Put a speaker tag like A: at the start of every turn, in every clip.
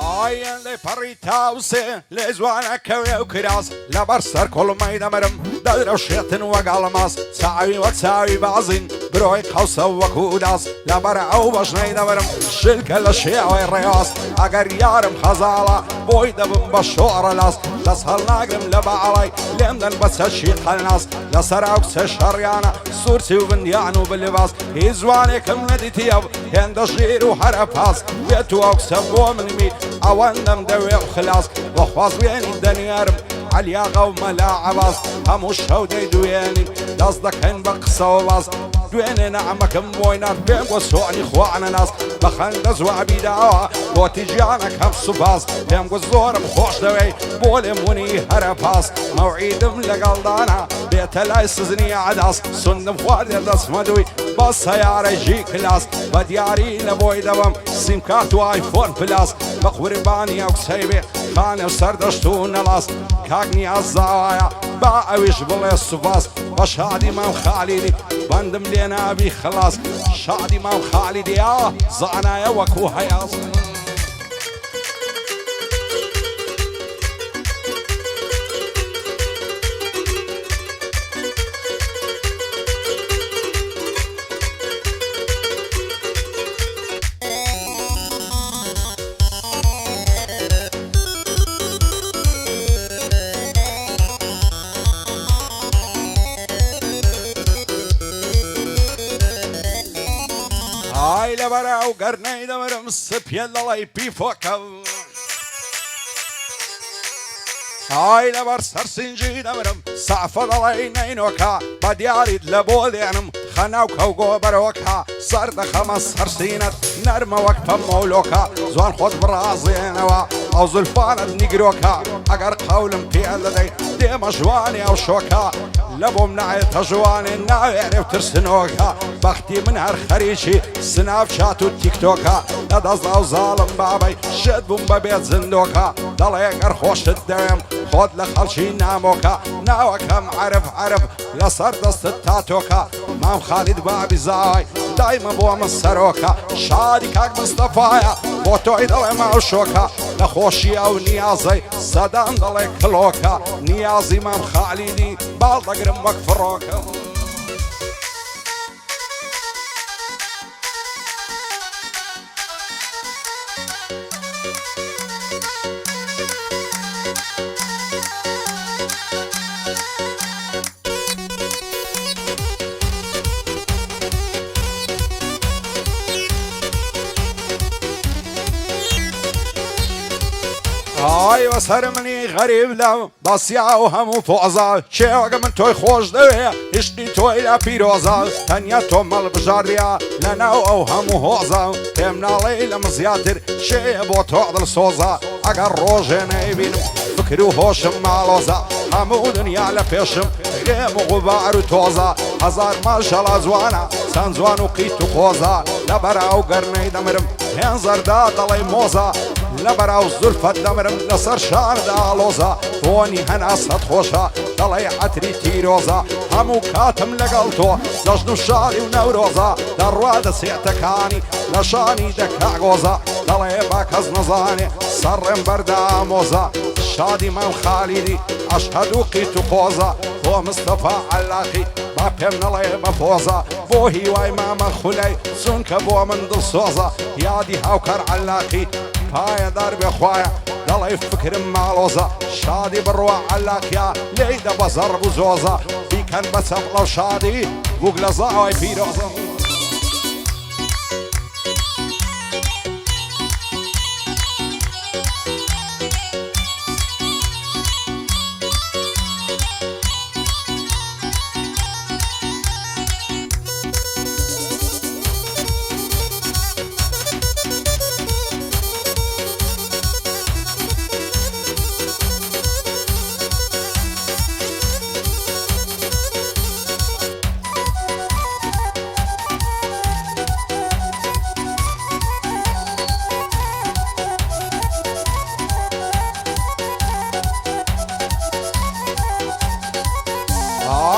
A: آین لی پری تاوسه لی زوانه کوی و کراس لبر سر کل میدمرم دادر شیطن و قلماس سعی و سعی بازین بروی قوس و کوداس لبر او باش نیدمرم شلک لشیع و ریاس اگر یارم خزالا بوی دبم بشور لاس لسهل ناقرم لبعلی لمدن بس شیط الناس لسر اوكس شریانه سورسی و بندیانو باللباس هی زوانه کم ندیتیاب هند شیر و حرفاس بیتو اوكس بو منمی عواندم دوي وخلاص وخواص بيني دنيارم عليا وما لاعباس هموش هودي دويني دصدكن بقصة وباص دويني نعمك موينات بين وسوعني خوانا ناس بخندز وعبيداوا وتجيانا كف صفاص بين وزور مخوش دوي بولي موني هرفاس موعيدم لقلدانا بيت لايسزني عداس سندم خوادي دس مدوي بس يا رجي كلاس بدياري لبوي دوام سيم كارت وايفون بلاس بقرباني او سيبي خانه وسردشتون لاس كاغني الزوايا باويش بالله الصفاص بشادي ما خالدي بندم لينا بي خلاص شادي ما خالدي يا زعنا يا وكو هياص هاي لبرا وقرني دمرم السبيل الله يبيفوكا هاي لبر سرسنجي دمرم صعفة الله ينينوكا بدياري لبولينم خناوكا وقوبروكا صرد خمس سرسينت نرمى وقفة مولوكا زوان خود برازينوا او زلفانت نيقروكا اگر قولم في اللدي ديما جواني او شوكا لبو منعيت جواني نعرف ترسنوكا بختي من هالخريشي سناب شات وتيك توكا ندز او ظالم بابي شد بوم ببيت زندوكا ضل يقر خوش الدم خود لخلشي ناموكا ناوكا معرف لصر دست التاتوكا مام خالد بابي زاي دايما بو مصروكا شادي كاك مصطفايا بوتوي ضل معوشوكا لخوشي او نيازي صدام ضل كلوكا نيازي مام خالدي بالضقرم وكفروكا هاي وصار مني غريب لو بس يا وهم فوزا شي وقت من توي خوش دوي اشتي توي لا بيروزا تانيا تو مال بجاريا لنا اوهم هوزا تمنا ليلة مزياتر شي بو تعضل صوزا اگر روجنا يبينم فكرو هوشم مالوزا همو دنيا لفيشم غيم وغبار وتوزا هزار ما شاء الله زوانا سان زوان وقيت خوزا لبرا وقرني دمرم هنزر دا دلي موزا لبرا وزلفة دمرم نصر شار دا لوزا فوني هنا صد خوشا دلي عتري تيروزا همو كاتم لقلتو زجنو شاري ونوروزا درواد سيعتكاني لشاني دكا غوزا دلي باكز نزاني سرم بردا موزا شادي مام خالدي أشهد وقيت خوزا هو مصطفى علاقي ما بيمنا لي مفوزا بو هيواي ماما خلي سنك بو من دل صوزا يادي هاوكر علاقي هاي داربي خوايا دل يفكر مالوزا شادي بروا علاقيا ليدا بزر بزوزا في كان بسفلو شادي وقل زاوي بيروزا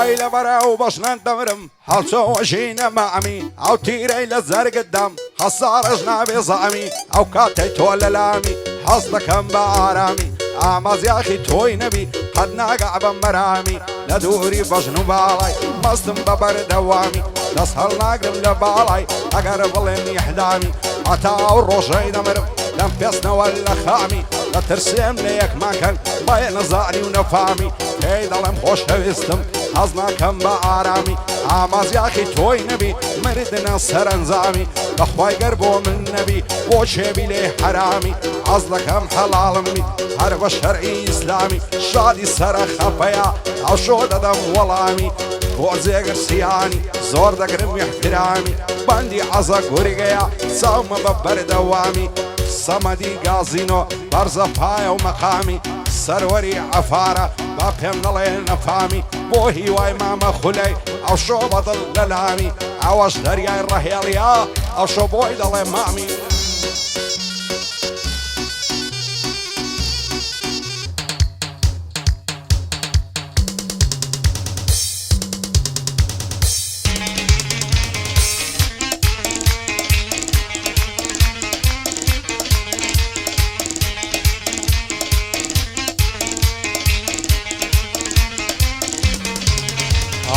A: هاي لبرا وبشنا ندمرم حلشو وشينا معمي او تيري للزرق الدم خسار جنابي زعمي او كاتي تولى لامي حەزدەکەم بە ئارامی ئامازیاخی تۆی نەبی قەت ناگا بە مەرامی لە دووری بەژن و باڵای مەستم بە بەردەوامی دەست هەڵناگرم لە باڵای ئەگەر بڵێم یحدامی هەتا ئەو ڕۆژەی دەمرم لەم پێستنەوە لە خامی لە ترسێم لە یەکماکەن بەیە نەزانی و نەفامی پێی دەڵێم خۆشەویستم حەز ناکەم بە ئارامی ئامازیاخی تۆی نەبی مردنە سەرنجامی بەخوای گەر بۆ من نەبی بۆ چێبی لێ حرامی حەز دەکەم حەڵاڵم بی هەر بە شەرعی ئیسلامی شادی سەرە خەپەیە ئەوشۆ دەدەم وەڵامی بۆ جێگرسیانی زۆر دەگرم احترامی بەندی عەزە گورگەیە چاومە بە بەردەوامی سەمەدی گازینۆ بەرزە پایە و مەقامی سەروەری عەفارە با پێم نەڵێ نەفامی بۆ هیوای مامە خولەی ئەوشۆ بەدڵ لە لامی ئەوەش دەریای ڕەهێڵیا ئەوشۆ بۆی دەڵێ مامی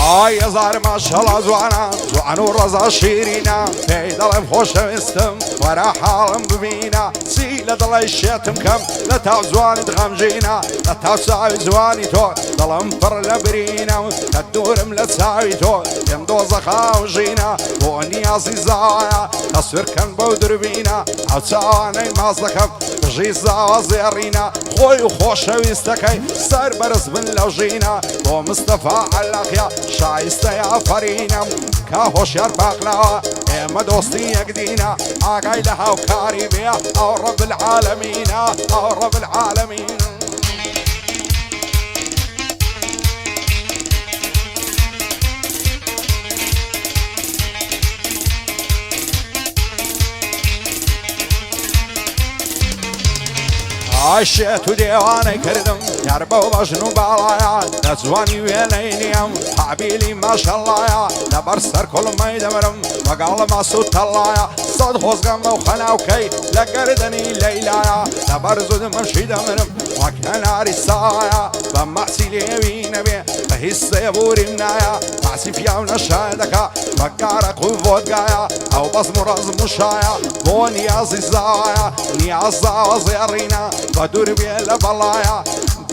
A: ئای هەزار ماشەڵا جوانە جوان و ڕەزا شیرینە پێی دەڵێم خۆشەویستم وەرە حاڵم ببینە چی لە دڵی شێتم کەم لە تاو جوانت غەمژینە لە تاو چاوی جوانی تۆ دڵم پڕ لە برینە کە دوورم لە چاوی تۆ پێم دۆزەخا و ژینە بۆ نیازی زاوایە تەسوورکەن بەو دربینە ئەو چاوانەی ماز دەکەم بژی زاوە زێڕینە خۆی و خۆشەویستەکەی سەر بەرز بن لەو ژینە بۆ مستەفا عەلاقیە شایستەی ئافەرینم کە هۆشیار باقلاوە ئێمە دۆستی یەکدینە ئاگای لە هاوکاری بێ ئەو ڕەب العالەمینە ئەو ڕەب العالەمین عاشێت و دێوانەی کردم یار بەو بەژن و باڵایە لە جوانی وێنەی نیەم حابیلی ماشەڵایە لەبەر سەر کوڵمەی دەمرم وەگاڵ ماس و تەڵایە سەد خۆزگەم بەو خەناوکەی لە گەردەنی لەیلایە لەبەر زود مەشی دەمرم وەک هەناری سایە بە ماسی لێوی نەبێ بە هیچ سێبوریم نایە ماسی پیاو نەشە دەکا بە گارەق و ڤۆدگایە ئەو بەزم و ڕەزم و شایە بۆ نیازی زاوایە نیاز زاوە زێڕینە بە دوور بێ لە بەڵایە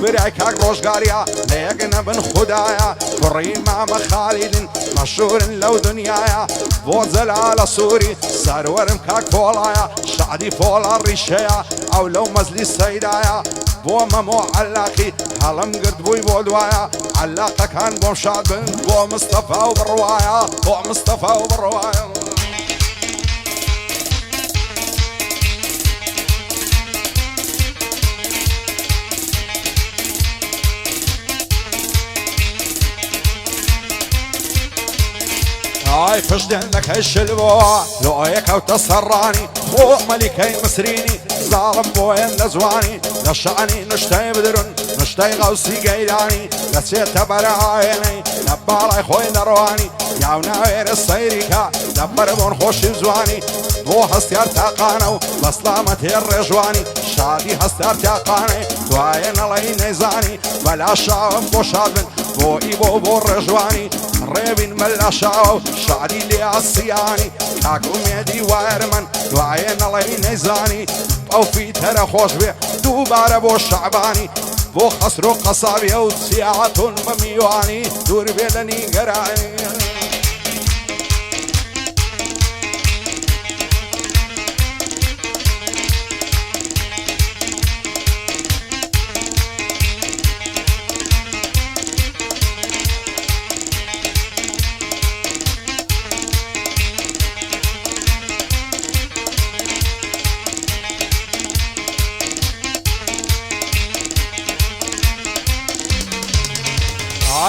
A: برای کاک ڕۆژگاریە لە یەک نەبن خودایە کوڕی مامە خالیدن مەشهورن لەو دنیایە بۆ جەلالە سووری سەروەرم کاک پۆڵایە شادی پۆڵە ڕیشەیە ئەو لەو مەزلی سەیدایە بۆ مەمۆ عەلاقی هەڵم گرت بووی بۆ دوایە عەلاقەکان بۆم شاد بن بۆ مستەفا و بڕوایە بۆ مستەفا و بڕوایە ئای پشتێنەکەی شلووە لۆیە کەوتە سەڕانی بۆ مەلیکەی مسرینی زاڵم بۆیان لە جوانی لە شانی نشتەی بدرون نشتەی غەوسی گەیرانی دەچێتە بەرە ئاوێنەی لە باڵای خۆی دەڕوانی یاو ناوێرە سەیریکە لەبەر بۆن خۆشی جوانی بۆ هەستیار تاقانە و بەسلامە تێر ڕێژوانی شادی هەستار تاقانەی دوایە نەڵەی نەیزانی بەلا شاوم بۆ شاد بن بۆئی بۆ ڕێژوانی ڕێبین مەلا شاوە و شادی لێ ئاسیانی کاک و مێدی وایرمەن دوایە نەڵەی نەیزانی ئەو فیتەرە خۆش بێ دووبارە بۆ شەعبانی بۆ خەسر و قەسابیە و سیاعەتون بە میوانی دوور بێ لە نیگەرانی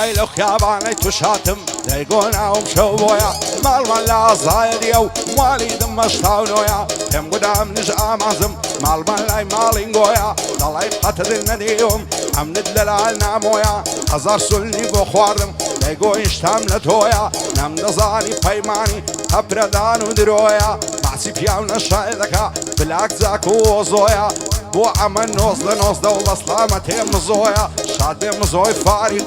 A: ئای لەو خیابانەی توش هاتم دەیگۆ ناوم شەو بۆیە ماڵمان لە ئازایەریە و ماڵی دمەشتاونۆیە پێم گودا منیش ئامازم ماڵمان لای ماڵینگۆیە دەڵی قەتت نەدیوم ئەمنت لەلای نامۆیە هەزار سولنی بۆ خواردم دەیگۆ ئیشتام لە تۆیە نەمدەزانی پەیمانی هەپرەدان و درۆیە ماسی پیاو نەشای دەکا بلاک جاک و ئۆزۆیە بو عمل نوزده و بسلامته مزویا شاد به مزوی فاریق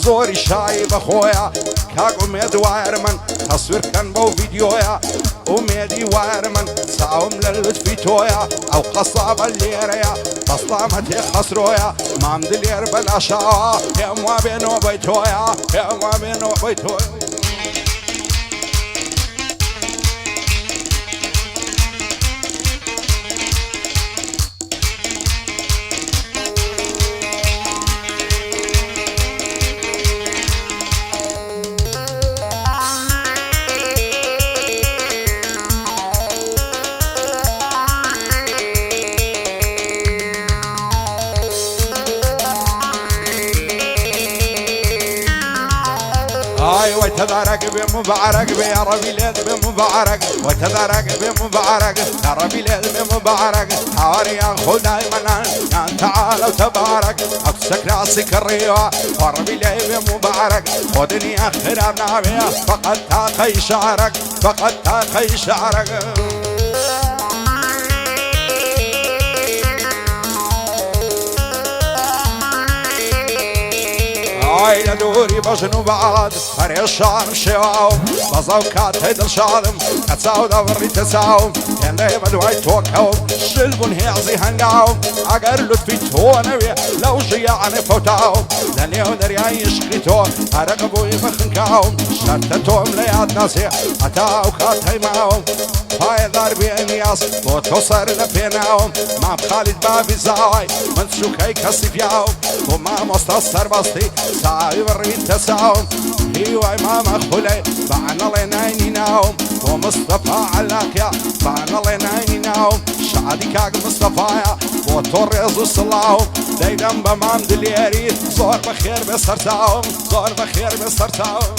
A: زوری شایی بخویا کاک امید وایر من تصویر کن با ویدیویا امیدی وایر من ساوم للطفی تویا او قصاب الليريا بسلامته خسرویا مام دلیر بلا شاوا هم و بینو بیتویا هم و بینو بیتویا وتبارك بمبارك يا ربي ليل بمبارك وتبارك بمبارك يا ربي ليل بمبارك حواري يا خداي منان يا تعال وتبارك اكسك راسك الريوة وربي ليل بمبارك خدني اخر نامي فقد تاقي شعرك فقد تاقي شعرك عين دوري بجنو بعد فريشان شواو بزوكات هيدل شالم كتساو دوري تساو يندي مدوي توكو شلبون هيعزي هنقاو اقر لطفي تونوي لو جيعني فوتاو لنيو دريا يشكريتو ارقبو يفخنكاو شتتوم لياد ناسي اتاو كاتي ماو هاي ضربي انياس وتوصر لفيناو مع خالد بابي زاي من شوكي كسيفياو وما مستصر بسطي ساوي بريد تساوم هيواي ماما خلي بعنا لينايني ناوم ومصطفى علاكيا بعنا لينايني ناوم شعدي كاك مصطفايا وطريز الصلاوم دايدم بمام دليري زور بخير بسرتاوم زور بخير بسرتاوم